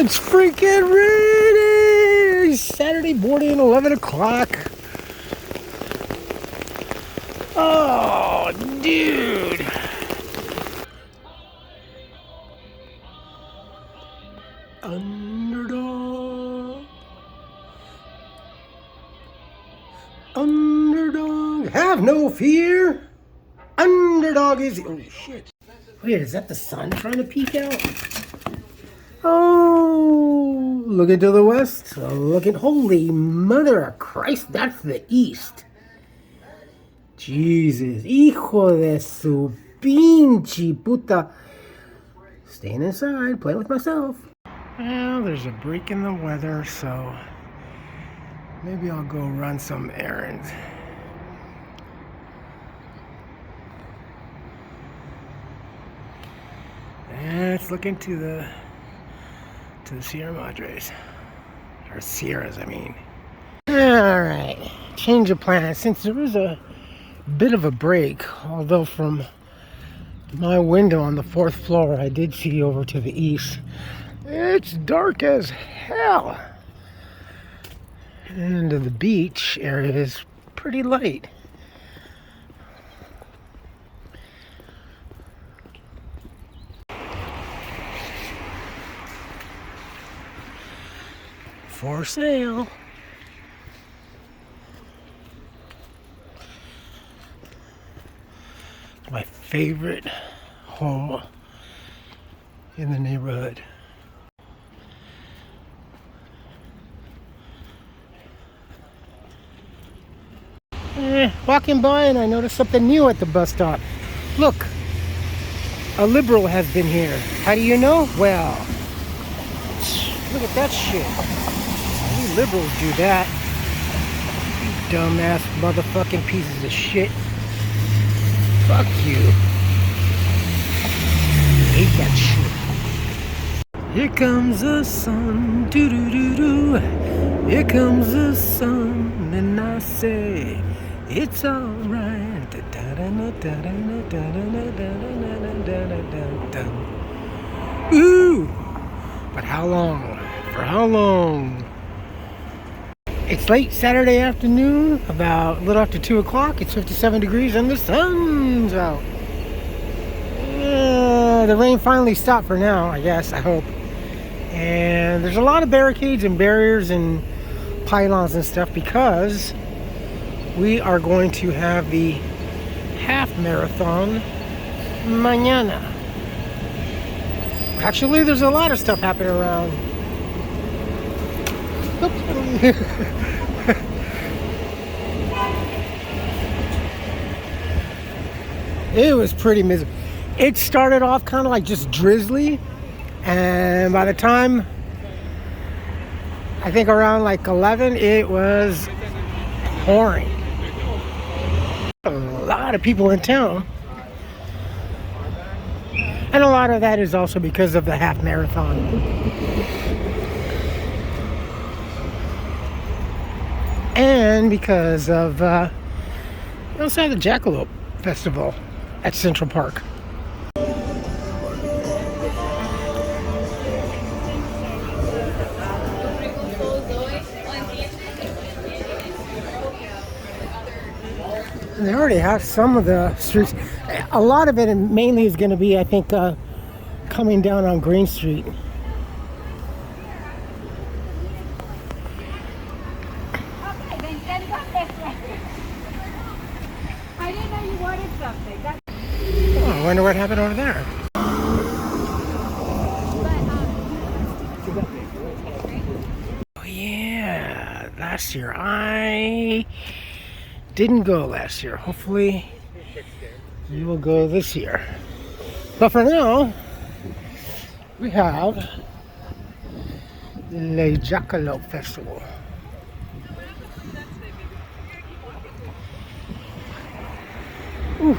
It's freaking ready! Saturday morning, 11 o'clock. Oh, dude. Underdog. Underdog. Have no fear. Underdog is... Oh, shit. Wait, is that the sun trying to peek out? Oh, looking to the west. Look at... Holy mother of Christ, that's the east. Jesus. Hijo de su pinche puta. Staying inside, playing with myself. Well, there's a break in the weather, so maybe I'll go run some errands. And it's looking to the Sierra Madres. Or Sierras, I mean. Alright, change of plans. Since there was a bit of a break, although from my window on the 4th floor I did see over to the east. It's dark as hell. And the beach area is pretty light. For sale. My favorite home in the neighborhood. Walking by and I noticed something new at the bus stop. Look, a liberal has been here. How do you know? Well, look at that shit. You liberals do that. You dumbass motherfucking pieces of shit. Fuck you. I hate that shit. Here comes the sun. Doo doo doo doo. Here comes the sun. And I say, it's alright. Ooh! But how long? For how long? It's late Saturday afternoon, about a little after 2 o'clock. It's 57 degrees and the sun's out. The rain finally stopped for now, I guess, I hope. And there's a lot of barricades and barriers and pylons and stuff because we are going to have the half marathon mañana. Actually, there's a lot of stuff happening around. It was pretty miserable. It started off kind of like just drizzly, and by the time I think around like 11, it was pouring. A lot of people in town, and a lot of that is also because of the half marathon. And because of we also had the Jackalope Festival at Central Park. And they already have some of the streets. A lot of it mainly is going to be, I think, coming down on Green Street. I didn't know you wanted something. Oh, I wonder what happened over there. Oh yeah, last year I didn't go last year. Hopefully we will go this year. But for now, we have the Jackalope Festival. Ooh.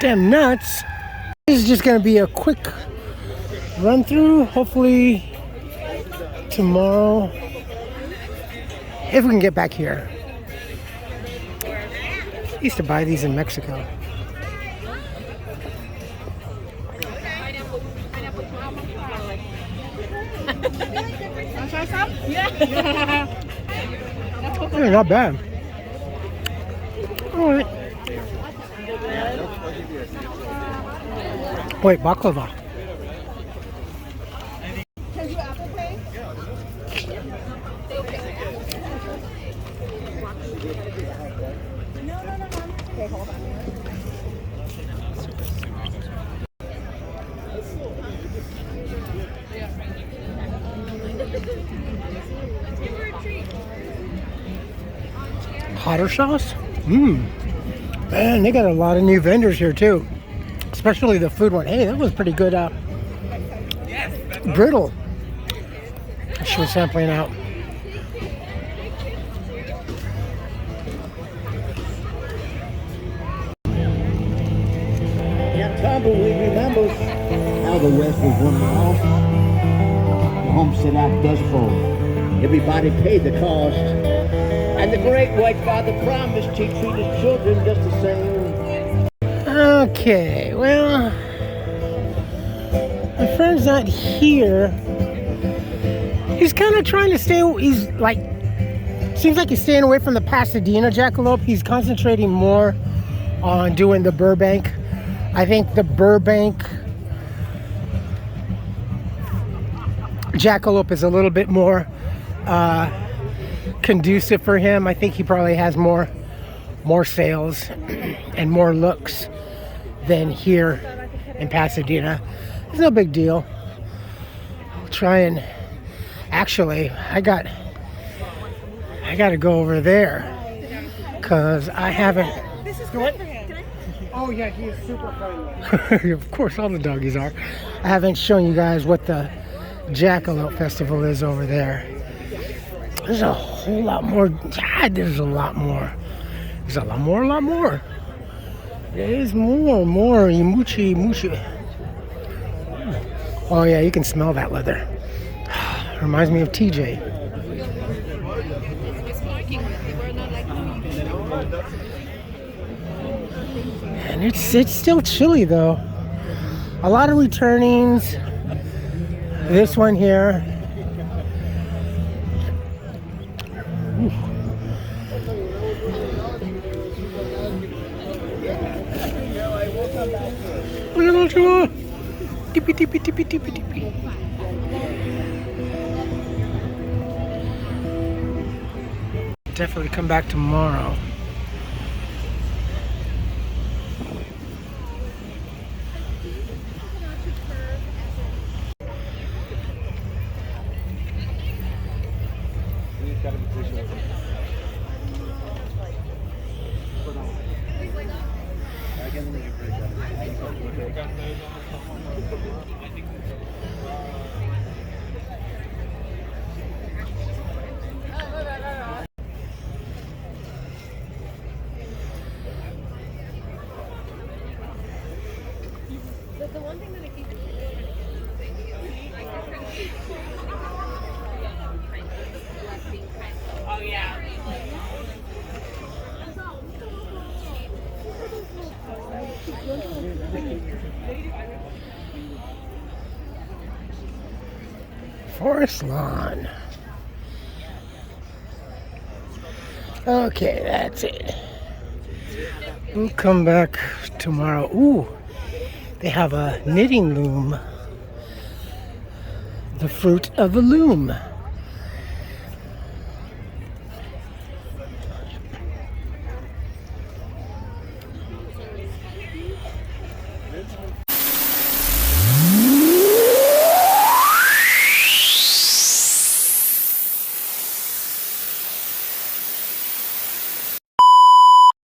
Damn nuts. This is just going to be a quick run through. Hopefully tomorrow, if we can get back here. I used to buy these in Mexico. Yeah. Yeah, not bad. All right. Wait, baklava. Can you Apple Pay? No. Okay, hold on. Hotter sauce? Man, they got a lot of new vendors here too. Especially the food one. Hey, that was pretty good. Brittle. She was sampling out. Young Tumbleweed remembers how the West was won off. The Homestead Act does fall. Everybody paid the cost. And the great white father promised he'd treat his children just the same. Okay, well, my friend's not here. He's kind of trying to stay, he's like, seems like he's staying away from the Pasadena jackalope. He's concentrating more on doing the Burbank. I think the Burbank jackalope is a little bit more conducive for him. I think he probably has more sales and more looks than here in Pasadena. It's no big deal. I'll try and actually I got to go over there because I haven't. This is good for him. Oh yeah, he is super friendly. Of course, all the doggies are. I haven't shown you guys what the Jackalope Festival is over there. There's a whole lot more. God, there's a lot more. There's a lot more. There's more. Imuchi. Oh yeah, you can smell that leather. Reminds me of TJ. And it's still chilly though. A lot of returnings. This one here. Look at those two. Tippy. Definitely come back tomorrow. The one thing that I keep oh yeah. Forest lawn. Okay, that's it. We'll come back tomorrow. Ooh, they have a knitting loom. The fruit of the loom.